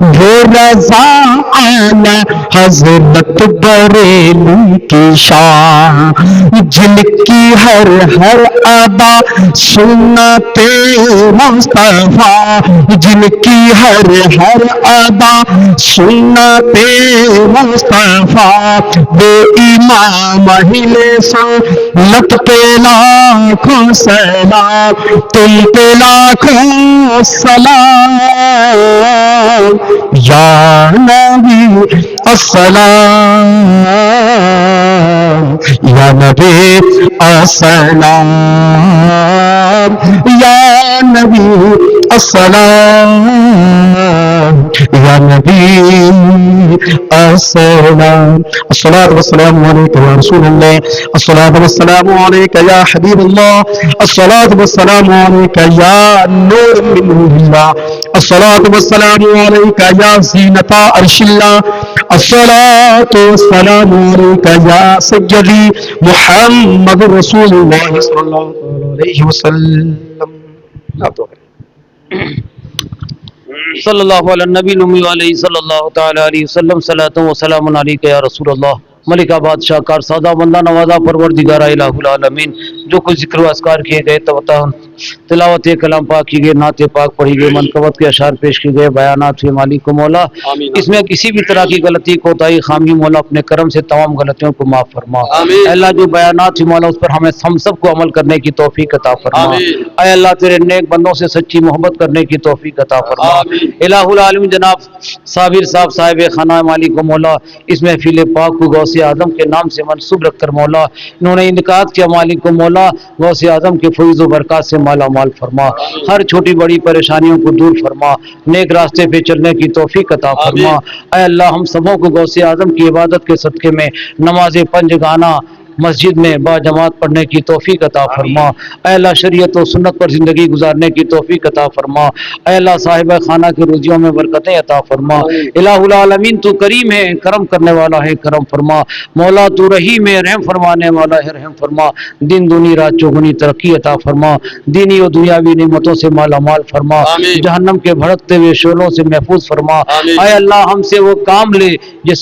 وہ رضا اعلی حضرت بریلی کی شان، جن کی ہر ہر ادا سنت مصطفیٰ، جن کی ہر ہر ادا سنت مصطفیٰ، بے امام اہل سنت پہ لاکھوں سلام، تم پہ لاکھوں سلام، یا نبی السلام، یا نبی السلام، یا نبی السلام، یا نبی السلام، الصلاة والسلام علیکہ یا رسول اللہ، الصلاة والسلام علیکہ یا حبیب اللہ، الصلاة والسلام علیکہ یا نور من نور اللہ، الصلاة والسلام علیکہ یا زینت عرش اللہ، الصلاة والسلام علیکہ یا سیدی محمد رسول اللہ صلی اللہ علیہ وسلم۔ صلی اللہ علیہ نبی نمی علیہ صلی اللہ تعالی علیہ وسلم، صلاۃ و سلام علیکہ یا رسول اللہ۔ ملکہ بادشاہ کار سادہ بندہ نوازہ پروردگار الہ العالمین، جو کچھ ذکر و اذکار کیے گئے تلاوت کلام پاک کی گئے، نعت پاک پڑھی گئی، منقبت کے اشعار پیش کیے گئے، بیانات ہوئے، مالک کو مولا اس میں کسی بھی طرح کی غلطی کوتاہی خامی مولا اپنے کرم سے تمام غلطیوں کو معاف فرما۔ اے اللہ جو بیانات ہوئی مولا اس پر ہم سب کو عمل کرنے کی توفیق عطا فرما۔ اے اللہ تیرے نیک بندوں سے سچی محبت کرنے کی توفیق عطا فرما۔ الہ العالمین جناب صابر صاحب صاحب خانہ مالک کو مولا اس محفل پاک کو غوث اعظم کے نام سے منسوب رکھ کر مولا انہوں نے انعقاد کیا، مالک کو مولا غوث اعظم کے فیض و برکات سے مالا مال فرما، ہر چھوٹی بڑی پریشانیوں کو دور فرما، نیک راستے پہ چلنے کی توفیق عطا فرما۔ اے اللہ ہم سبوں کو غوث اعظم کی عبادت کے صدقے میں نماز پنجگانہ مسجد میں با جماعت پڑھنے کی توفیق عطا فرما۔ اے اللہ شریعت و سنت پر زندگی گزارنے کی توفیق عطا فرما۔ اے اللہ صاحب خانہ کی روزیوں میں برکتیں عطا فرما۔ الہ العالمین تو کریم ہے، کرم کرنے والا ہے، کرم فرما۔ مولا تو رحیم ہے، رحم فرمانے والا ہے، رحم فرما۔ دن دنی رات چوگنی ترقی عطا فرما، دینی و دنیاوی نعمتوں سے مالا مال فرما، جہنم کے بھڑکتے ہوئے شعلوں سے محفوظ فرما۔ اے اللہ ہم سے وہ کام لے جس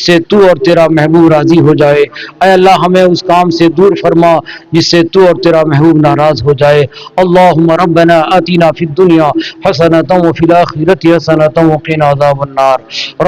سے تو اور تیرا محبوب راضی ہو جائے۔ اے اللہ ہمیں اس کام سے دور فرما جس سے تو اور تیرا محبوب ناراض ہو جائے۔ اللہم ربنا آتنا فی الدنیا حسنۃ وفی الآخرۃ حسنۃ وقنا عذاب النار۔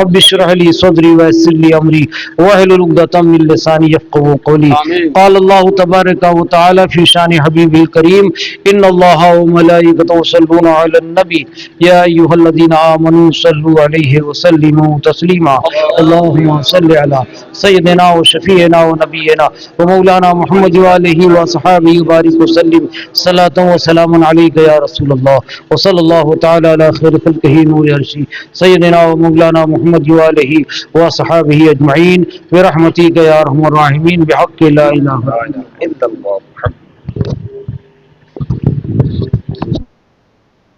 رب اشرح لی صدری ویسر لی امری واحلل عقدۃ من لسانی یفقهوا قولی۔ قال اللہ تبارک و تعالی فی شان حبیب الکریم ان اللہ وملائکتہ یصلون علی النبی یا ایھا الذین آمنوا صلوا علیہ وسلموا تسلیما۔ اللہم صل علی سیدنا و شفیعنا و نبینا و مولانا محمد وآلہ وصحابہ وبارک وسلم صلاۃ و سلام علیک یا رسول اللہ وصلی اللہ تعالی علی خیر خلقہ نور عرشی سیدنا و مولانا محمد وآلہ وصحابہ اجمعین برحمتک یا ارحم الراحمین بحق لا الہ الا اللہ۔